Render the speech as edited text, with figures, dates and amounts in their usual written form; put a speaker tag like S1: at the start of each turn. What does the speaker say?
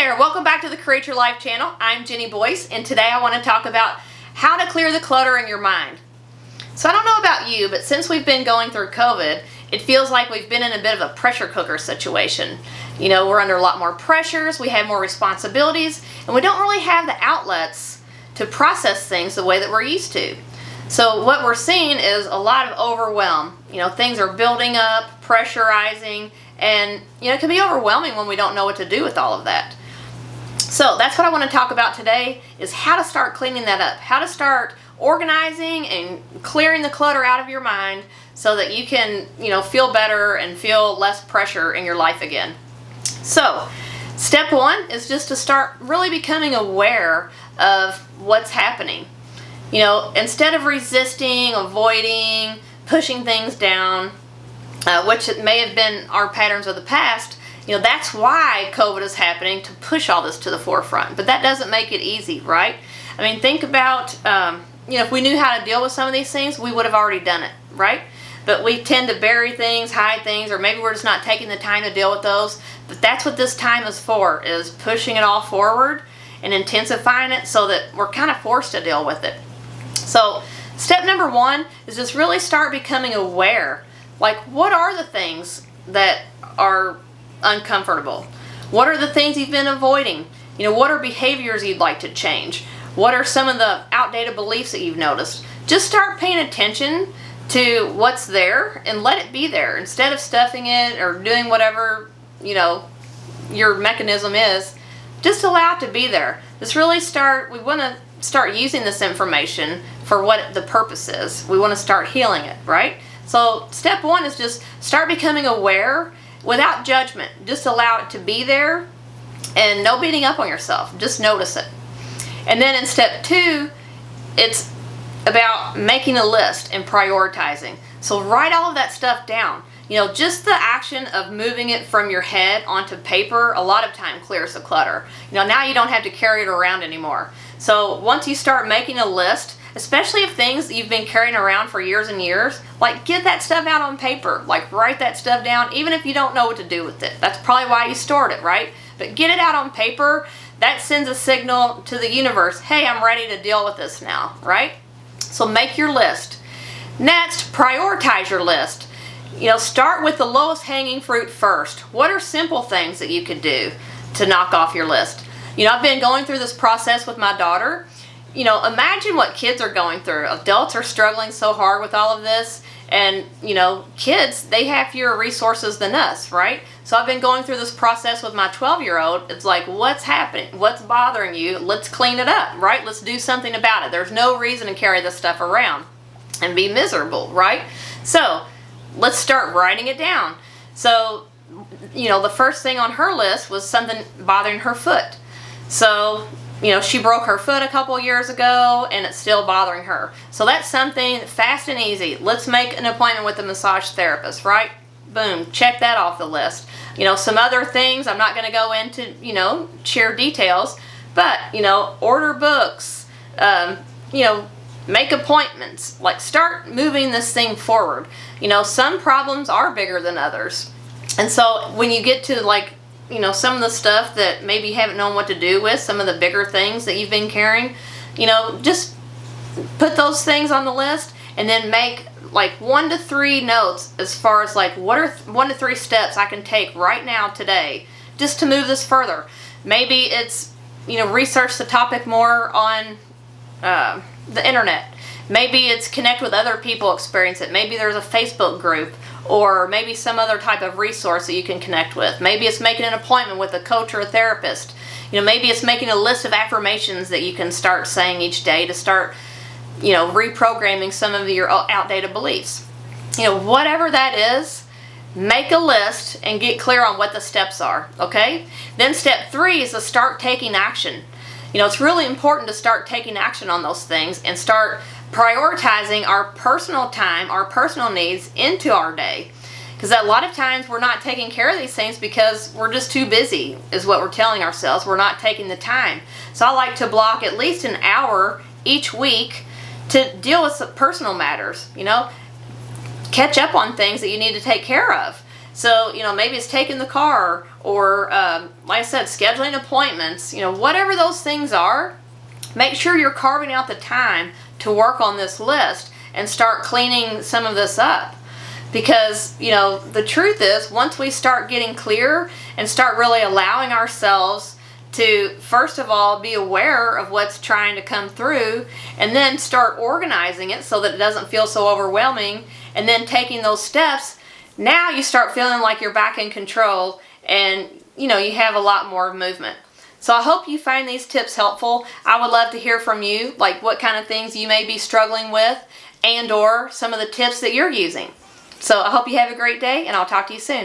S1: there, welcome back to the Create Your Life channel. I'm Jenny Boyce, and today I want to talk about how to clear the clutter in your mind. So I don't know about you, but since we've been going through COVID, it feels like we've been in a bit of a pressure cooker situation. You know, we're under a lot more pressures, we have more responsibilities, and we don't really have the outlets to process things the way that we're used to. So what we're seeing is a lot of overwhelm. You know, things are building up, pressurizing, and you know, it can be overwhelming when we don't know what to do with all of that. So that's what I want to talk about today, is how to start cleaning that up, how to start organizing and clearing the clutter out of your mind so that you can, you know, feel better and feel less pressure in your life again. So step one is just to start really becoming aware of what's happening. You know, instead of resisting, avoiding, pushing things down, which it may have been our patterns of the past, you know, that's why COVID is happening, to push all this to the forefront. But that doesn't make it easy, right? I mean, think about, you know, if we knew how to deal with some of these things, we would have already done it, right? But we tend to bury things, hide things, or maybe we're just not taking the time to deal with those. But that's what this time is for, is pushing it all forward and intensifying it so that we're kind of forced to deal with it. So step number one is just really start becoming aware. Like, what are the things that are uncomfortable? What are the things you've been avoiding? You know, what are behaviors you'd like to change? What are some of the outdated beliefs that you've noticed? Just start paying attention to what's there and let it be there. Instead of stuffing it or doing whatever, you know, your mechanism is, just allow it to be there. Just really we want to start using this information for what the purpose is. We want to start healing it, right? So step one is just start becoming aware without judgment. Just allow it to be there and no beating up on yourself. Just notice it. And then in step two, it's about making a list and prioritizing. So write all of that stuff down. You know, just the action of moving it from your head onto paper a lot of time clears the clutter. You know, now you don't have to carry it around anymore. So once you start making a list, especially if things you've been carrying around for years and years, like, get that stuff out on paper. Like, write that stuff down, even if you don't know what to do with it. That's probably why you stored it, right? But get it out on paper. That sends a signal to the universe, hey, I'm ready to deal with this now, right? So make your list. Next, prioritize your list. You know, start with the lowest hanging fruit first. What are simple things that you could do to knock off your list? You know, I've been going through this process with my daughter. You know, imagine what kids are going through. Adults are struggling so hard with all of this, and you know, kids, they have fewer resources than us, right? So I've been going through this process with my 12-year-old. It's like, what's happening? What's bothering you? Let's clean it up, right? Let's do something about it. There's no reason to carry this stuff around and be miserable, right? So let's start writing it down. So, you know, the first thing on her list was something bothering her foot. So, you know, she broke her foot a couple years ago and it's still bothering her. So that's something fast and easy. Let's make an appointment with a massage therapist, right? Boom, check that off the list. You know, some other things, I'm not going to go into, you know, share details, but, you know, order books, you know, make appointments. Like, start moving this thing forward. You know, some problems are bigger than others. And so when you get to, like, you know, some of the stuff that maybe you haven't known what to do with, some of the bigger things that you've been carrying, you know, just put those things on the list and then make like 1 to 3 notes as far as like what are 1 to 3 steps I can take right now today just to move this further. Maybe it's, you know, research the topic more on the internet. Maybe it's connect with other people experience it. Maybe there's a Facebook group, or maybe some other type of resource that you can connect with. Maybe it's making an appointment with a coach or a therapist. You know, maybe it's making a list of affirmations that you can start saying each day to start, you know, reprogramming some of your outdated beliefs. You know, whatever that is, make a list and get clear on what the steps are, okay? Then step 3 is to start taking action. You know, it's really important to start taking action on those things and start prioritizing our personal time, our personal needs into our day. Because a lot of times we're not taking care of these things because we're just too busy, is what we're telling ourselves. We're not taking the time. So I like to block at least an hour each week to deal with some personal matters, you know. Catch up on things that you need to take care of. So, maybe it's taking the car or, like I said, scheduling appointments, whatever those things are, make sure you're carving out the time to work on this list and start cleaning some of this up. Because, the truth is, once we start getting clear and start really allowing ourselves to, first of all, be aware of what's trying to come through, and then start organizing it so that it doesn't feel so overwhelming, and then taking those steps, now you start feeling like you're back in control and, you have a lot more movement. So I hope you find these tips helpful. I would love to hear from you, like what kind of things you may be struggling with and or some of the tips that you're using. So I hope you have a great day, and I'll talk to you soon.